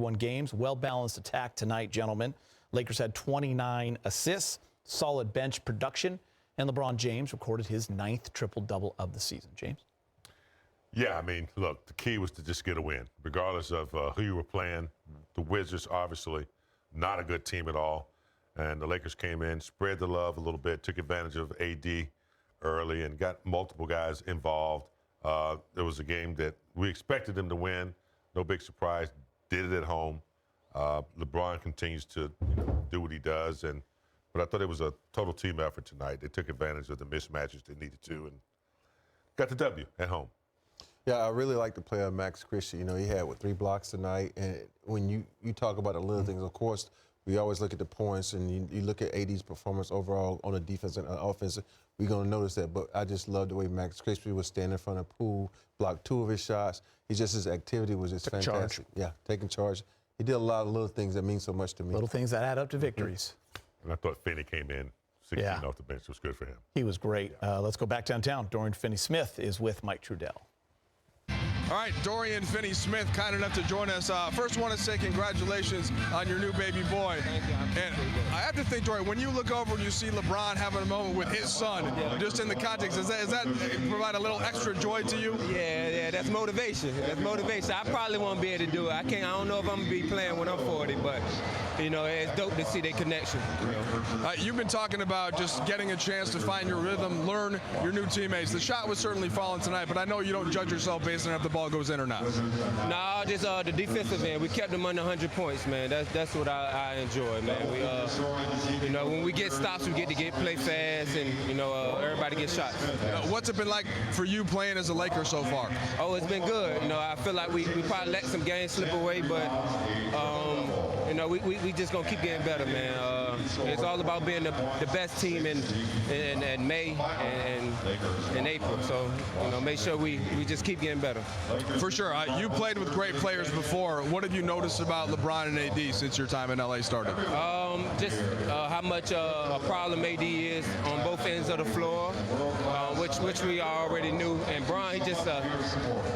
31 games. Well-balanced attack tonight, gentlemen. Lakers had 29 assists, solid bench production, and LeBron James recorded his 9th triple-double of the season. James? Yeah, I mean, look, the key was to just get a win, regardless of who you were playing. The Wizards, obviously, not a good team at all. And the Lakers came in, spread the love a little bit, took advantage of AD early and got multiple guys involved. It was a game that we expected them to win. No big surprise. Did it at home. LeBron continues to do what he does. But I thought it was a total team effort tonight. They took advantage of the mismatches they needed to and got the W at home. Yeah, I really like the play of Max Christie. You know, he had, 3 blocks tonight. And when you talk about the little things, of course, we always look at the points, and you look at AD's performance overall on the defense and offense. We're going to notice that. But I just love the way Max Christie was standing in front of Poole, blocked 2 of his shots. His activity was just fantastic. Yeah, taking charge. He did a lot of little things that mean so much to me. Little things that add up to victories. And I thought Finney came in 16 off the bench. It was good for him. He was great. Let's go back downtown. Dorian Finney-Smith is with Mike Trudell. All right, Dorian Finney-Smith, kind enough to join us. First, want to say congratulations on your new baby boy. Thank you. And I have to think, Dorian, when you look over and you see LeBron having a moment with his son, just in the context, does that provide a little extra joy to you? Yeah, that's motivation. That's motivation. I probably won't be able to do it. I don't know if I'm gonna be playing when I'm 40, but it's dope to see their connection. You've been talking about just getting a chance to find your rhythm, learn your new teammates. The shot was certainly falling tonight, but I know you don't judge yourself based on if the ball goes in or not. No, just the defensive end. We kept them under 100 points, man. That's what I enjoy, man. We, when we get stops, we get to play fast, and everybody gets shots. What's it been like for you playing as a Laker so far? Oh, it's been good. I feel like we probably let some games slip away, but we just gonna keep getting better, man. It's all about being the best team in May and April. So make sure we just keep getting better. For sure. You played with great players before. What have you noticed about LeBron and AD since your time in LA started? Just how much a problem AD is on both ends of the floor, which we already knew. And Bron,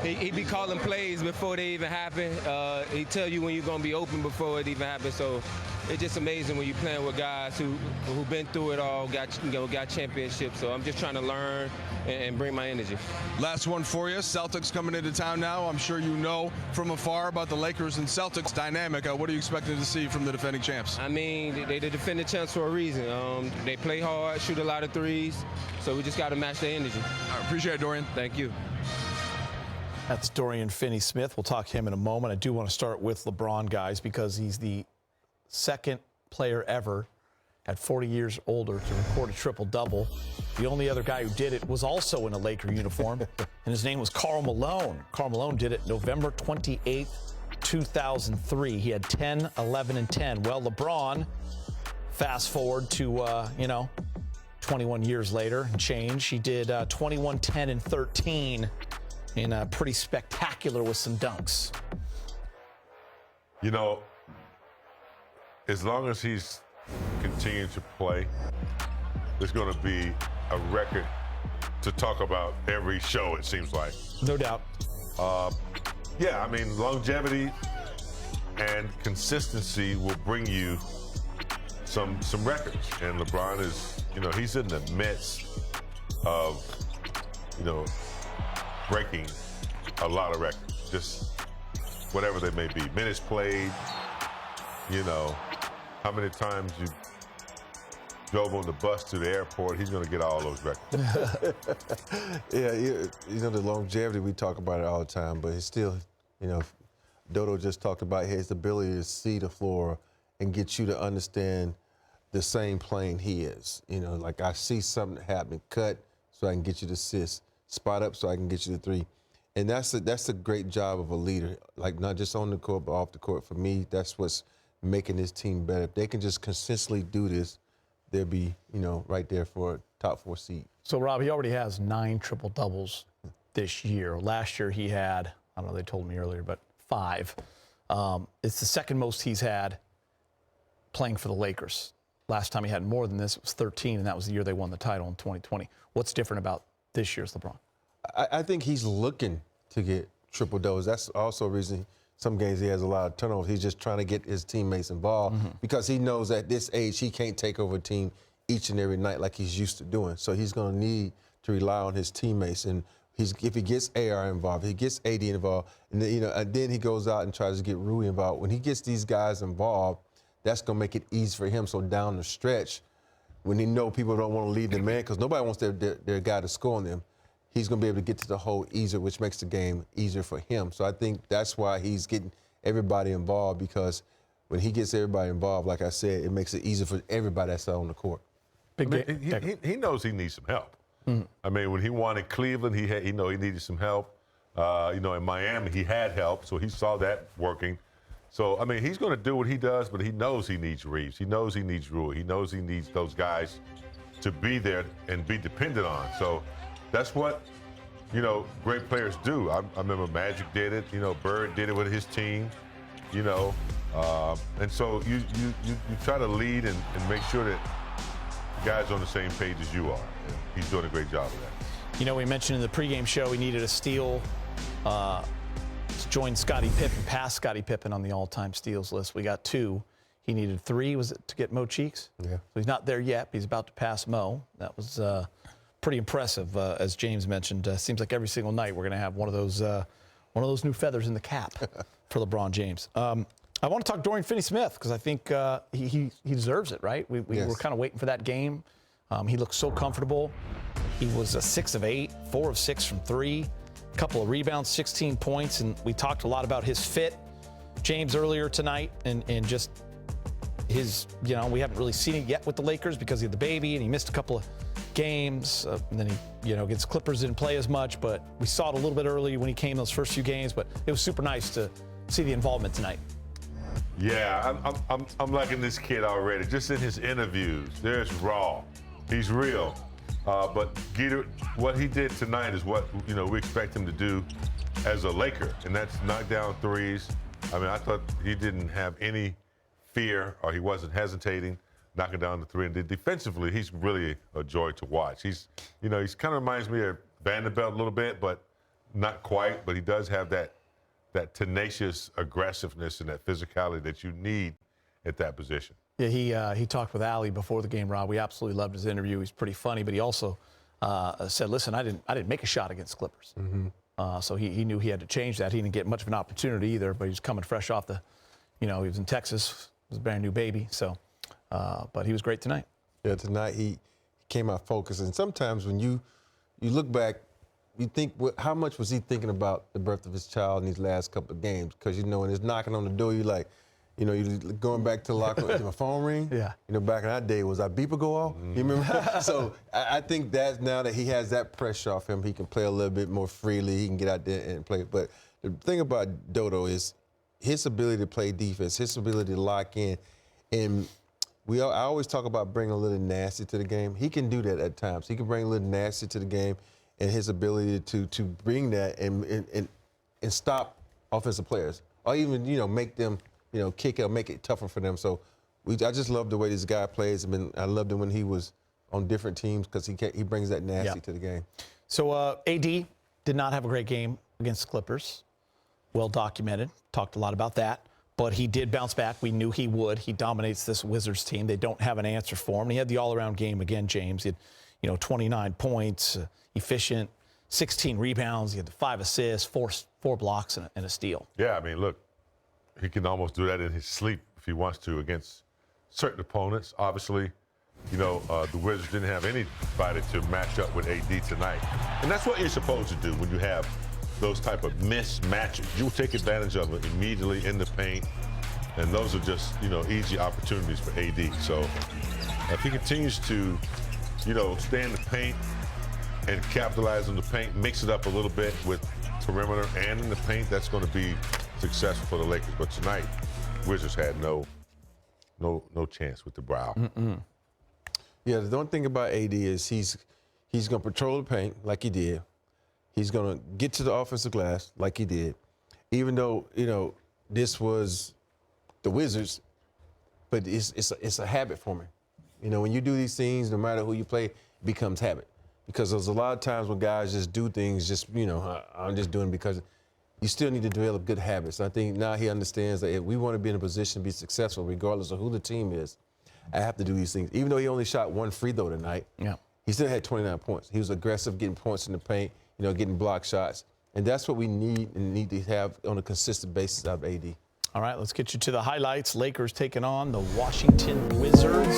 he be calling plays before they even happen. He tell you when you're gonna be open before it even happens. So it's just amazing when you're playing with guys who've been through it all, got championships. So I'm just trying to learn and bring my energy. Last one for you. Celtics coming into town now. I'm sure you know from afar about the Lakers and Celtics dynamic. What are you expecting to see from the defending champs? I mean, they the defending champs for a reason. They play hard, shoot a lot of threes, so we just got to match their energy. I appreciate it, Dorian. Thank you. That's Dorian Finney-Smith. We'll talk to him in a moment. I do want to start with LeBron, guys, because he's the second player ever at 40 years older to record a triple-double. The only other guy who did it was also in a Laker uniform, and his name was Karl Malone. Karl Malone did it November 28th, 2003. He had 10, 11, and 10. Well, LeBron, fast forward to, 21 years later and change. He did 21, 10, and 13 in pretty spectacular with some dunks. As long as he's continuing to play, there's going to be a record to talk about every show, it seems like. No doubt. Yeah, I mean, longevity and consistency will bring you some records. And LeBron is, he's in the midst of, breaking a lot of records, just whatever they may be. Minutes played, how many times you drove on the bus to the airport, he's going to get all those records. Yeah, the longevity, we talk about it all the time, but it's still, Dodo just talked about his ability to see the floor and get you to understand the same plane he is. Like I see something happening, cut so I can get you the assist, spot up so I can get you the three. And that's a great job of a leader, like not just on the court, but off the court. For me, that's what's making this team better. If they can just consistently do this, they'll be, right there for a top 4 seed. So, Rob, he already has 9 triple-doubles this year. Last year he had, I don't know, they told me earlier, but 5. It's the second most he's had playing for the Lakers. Last time he had more than this, it was 13, and that was the year they won the title in 2020. What's different about this year's LeBron? I think he's looking to get triple-doubles. That's also a reason some games he has a lot of turnovers. He's just trying to get his teammates involved because he knows at this age he can't take over a team each and every night like he's used to doing. So he's going to need to rely on his teammates. And if he gets AR involved, if he gets AD involved, and then, and then he goes out and tries to get Rui involved. When he gets these guys involved, that's going to make it easy for him. So down the stretch, when he know people don't want to leave the man, because nobody wants their guy to score on them, he's going to be able to get to the hole easier, which makes the game easier for him. So I think that's why he's getting everybody involved, because when he gets everybody involved, like I said, it makes it easier for everybody that's out on the court. He knows he needs some help. I mean, when he won in Cleveland, he needed some help. In Miami, he had help, so he saw that working. So, I mean, he's going to do what he does, but he knows he needs Reeves. He knows he needs Rui. He knows he needs those guys to be there and be dependent on. So that's what, great players do. I remember Magic did it. Bird did it with his team, and so you try to lead and make sure that the guys are on the same page as you are. And he's doing a great job of that. We mentioned in the pregame show he needed a steal to join Scottie Pippen, past Scottie Pippen on the all-time steals list. We got 2. He needed 3, was it, to get Mo Cheeks? Yeah. So he's not there yet, but he's about to pass Mo. That was pretty impressive, as James mentioned. Seems like every single night we're going to have one of those new feathers in the cap for LeBron James. I want to talk Dorian Finney-Smith because I think he deserves it, right? We were kind of waiting for that game. He looked so comfortable. He was 6 of 8, 4 of 6 from 3, a couple of rebounds, 16 points, and we talked a lot about his fit, James, earlier tonight, and just his, we haven't really seen it yet with the Lakers because he had the baby and he missed a couple of games, and then he, against Clippers didn't play as much, but we saw it a little bit early when he came those first few games, but it was super nice to see the involvement tonight. Yeah, I'm liking this kid already. Just in his interviews, there's raw. He's real. But Geeter, what he did tonight is what we expect him to do as a Laker, and that's knock down threes. I mean, I thought he didn't have any fear, or he wasn't hesitating, knocking down the three. And defensively, he's really a joy to watch. He's kind of reminds me of Vanderbilt a little bit, but not quite. But he does have that tenacious aggressiveness and that physicality that you need at that position. Yeah, he talked with Allie before the game, Rob. We absolutely loved his interview. He's pretty funny, but he also said, "Listen, I didn't make a shot against Clippers." So he knew he had to change that. He didn't get much of an opportunity either, but he was coming fresh off he was in Texas, it was a brand new baby. So, but he was great tonight. Yeah, tonight he came out focused. And sometimes when you look back, you think, how much was he thinking about the birth of his child in these last couple of games? Because, when it's knocking on the door, you're like, you're going back to the locker room, my phone ring. Yeah. Back in that day, was that beeper go off? You remember? So I think that now that he has that pressure off him, he can play a little bit more freely. He can get out there and play. But the thing about Dodo is his ability to play defense, his ability to lock in. And I always talk about bringing a little nasty to the game. He can do that at times. He can bring a little nasty to the game, and his ability to bring that and stop offensive players, or even make them kick it, make it tougher for them. So I just love the way this guy plays. I loved him when he was on different teams because he brings that nasty to the game. So AD did not have a great game against the Clippers. Well documented. Talked a lot about that. But he did bounce back. We knew he would. He dominates this Wizards team. They don't have an answer for him. And he had the all-around game again, James. He had 29 points, efficient, 16 rebounds. He had 5 assists, four blocks, and a steal. Yeah, I mean, look, he can almost do that in his sleep if he wants to against certain opponents. Obviously, the Wizards didn't have anybody to match up with AD tonight. And that's what you're supposed to do when you have those type of mismatches. You take advantage of it immediately in the paint, and those are just, easy opportunities for AD. So if he continues to, stay in the paint and capitalize on the paint, mix it up a little bit with perimeter and in the paint, that's going to be successful for the Lakers. But tonight, Wizards had no chance with the brow. Yeah, the only thing about AD is he's going to patrol the paint like he did. He's going to get to the offensive glass like he did. Even though, this was the Wizards, but it's a habit for me. When you do these things, no matter who you play, it becomes habit. Because there's a lot of times when guys just do things I'm just doing because you still need to develop good habits. I think now he understands that if we want to be in a position to be successful, regardless of who the team is, I have to do these things. Even though he only shot 1 free throw tonight, he still had 29 points. He was aggressive, getting points in the paint, getting block shots. And that's what we need to have on a consistent basis out of AD. All right, let's get you to the highlights. Lakers taking on the Washington Wizards.